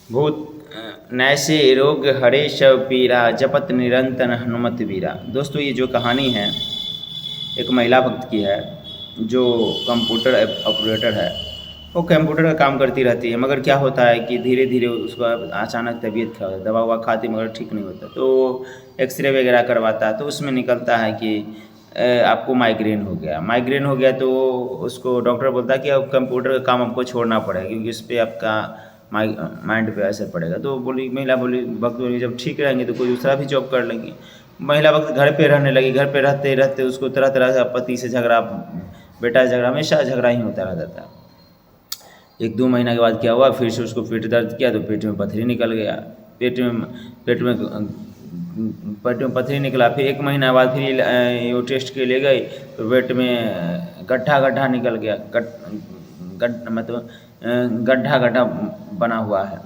भूत नैसे रोग हरे शव पीरा जपत निरंतर हनुमत वीरा। दोस्तों ये जो कहानी है एक महिला भक्त की है जो कंप्यूटर ऑपरेटर है। वो कंप्यूटर का काम करती रहती है, मगर क्या होता है कि धीरे धीरे उसका अचानक तबीयत खराब होता है, दवा ववा खाती मगर ठीक नहीं होता। तो एक्सरे वगैरह करवाता है तो उसमें निकलता है कि आपको माइग्रेन हो गया। माइग्रेन हो गया तो उसको डॉक्टर बोलता है कि अब कंप्यूटर का काम आपको छोड़ना पड़ेगा क्योंकि उस पर आपका माइंड पे असर पड़ेगा। तो महिला बोली भक्त बोली जब ठीक रहेंगे तो कोई दूसरा भी जॉब कर लेंगी। महिला वक्त घर पे रहने लगी। घर पे रहते रहते उसको तरह तरह का पति से झगड़ा, बेटा से झगड़ा, हमेशा झगड़ा ही होता रहता था। 1-2 महीना के बाद क्या हुआ, फिर से उसको पेट दर्द किया तो पेट में पथरी निकल गया। पेट में पथरी निकला। फिर 1 महीना बाद फिर वो टेस्ट के लिए गई तो पेट में गड्ढा निकल गया। मतलब गड्ढा बना हुआ है।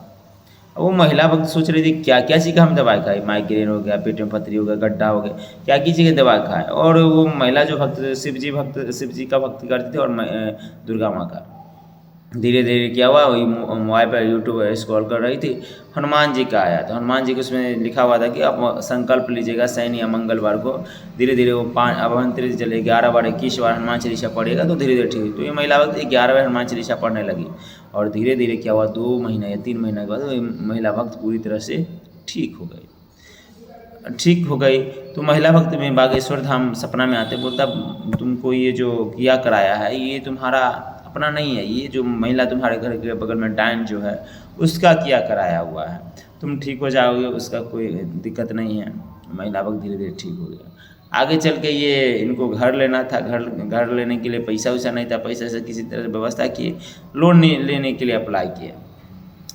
वो महिला वक्त सोच रही थी क्या क्या चीज़ का हम दवाई खाए, माइग्रेन हो गया, पेट में पथरी हो गया, गड्ढा हो गया, क्या की चीज़ की दवाई खाए। और वो महिला जो शिव जी का भक्ति करती थी और दुर्गा माँ का। धीरे धीरे क्या हुआ, वही मोबाइल पर यूट्यूब स्क्रॉल कर रही थी, हनुमान जी का आया। तो हनुमान जी को उसमें लिखा हुआ था कि आप संकल्प लीजिएगा शनि या मंगलवार को। धीरे धीरे वो अब अंतरिक्ष चले 11 बार 21 बार हनुमान चालीसा पढ़ेगा तो धीरे धीरे ठीक हुई। तो ये महिला वक्त 11 बार हनुमान चालीसा पढ़ने लगी और धीरे धीरे क्या हुआ, 2 महीना या 3 महीने के बाद महिला भक्त पूरी तरह से ठीक हो गई। तो महिला भक्त में बागेश्वर धाम सपना में आते, बोलता तुमको ये जो किया कराया है ये तुम्हारा अपना नहीं है, ये जो महिला तुम्हारे घर के बगल में डायन जो है उसका किया कराया हुआ है, तुम ठीक हो जाओगे, उसका कोई दिक्कत नहीं है। महिला भक्त धीरे धीरे ठीक हो गया। आगे चल के ये इनको घर लेना था। घर लेने के लिए पैसा वैसा नहीं था। पैसा से किसी तरह व्यवस्था किए, लोन लेने के लिए अप्लाई किए।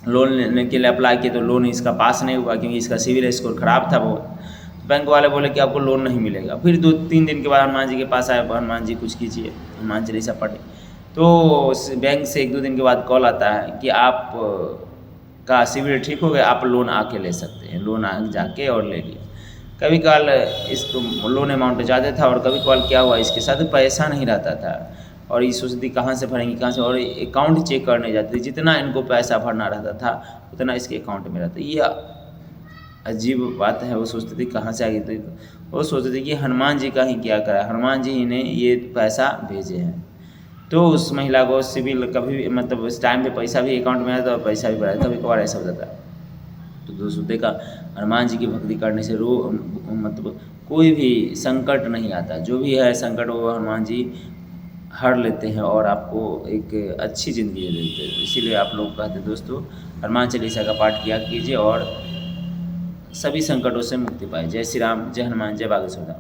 लोन लेने के लिए अप्लाई किए तो लोन इसका पास नहीं हुआ क्योंकि इसका सिविल स्कोर ख़राब था बहुत। बैंक वाले बोले कि आपको लोन नहीं मिलेगा। फिर 2-3 दिन के बाद हनुमान जी के पास आए, हनुमान जी कुछ कीजिए, हनुमान चालीसा पढ़े। तो बैंक से 1-2 दिन के बाद कॉल आता है कि आप का सिविल ठीक हो गया, आप लोन आके ले सकते हैं। लोन जाके और ले लिया। कभी कभार इसको लोन अमाउंट ज़्यादा था और कभी कभार क्या हुआ, इसके साथ पैसा नहीं रहता था और ये सोचती कहाँ से भरेंगी कहाँ से, और अकाउंट चेक करने जाती, जितना इनको पैसा भरना रहता था उतना इसके अकाउंट में रहता। ये अजीब बात है। वो सोचती थी कहाँ से आ गई, तो वो सोचती थी कि हनुमान जी का ही क्या करा, हनुमान जी ही ने ये पैसा भेजे हैं। तो उस महिला को सिविल कभी भी मतलब उस टाइम पे पैसा भी अकाउंट में आया तो पैसा भी बढ़ा, कभी कभार ऐसा होता था। तो दोस्तों देखा, हनुमान जी की भक्ति करने से मतलब कोई भी संकट नहीं आता। जो भी है संकट वो हनुमान जी हर लेते हैं और आपको एक अच्छी ज़िंदगी दे देते हैं। इसीलिए आप लोग कहते हैं दोस्तों हनुमान चालीसा का पाठ किया कीजिए और सभी संकटों से मुक्ति पाए। जय श्री राम, जय हनुमान, जय बागेश्वर धाम।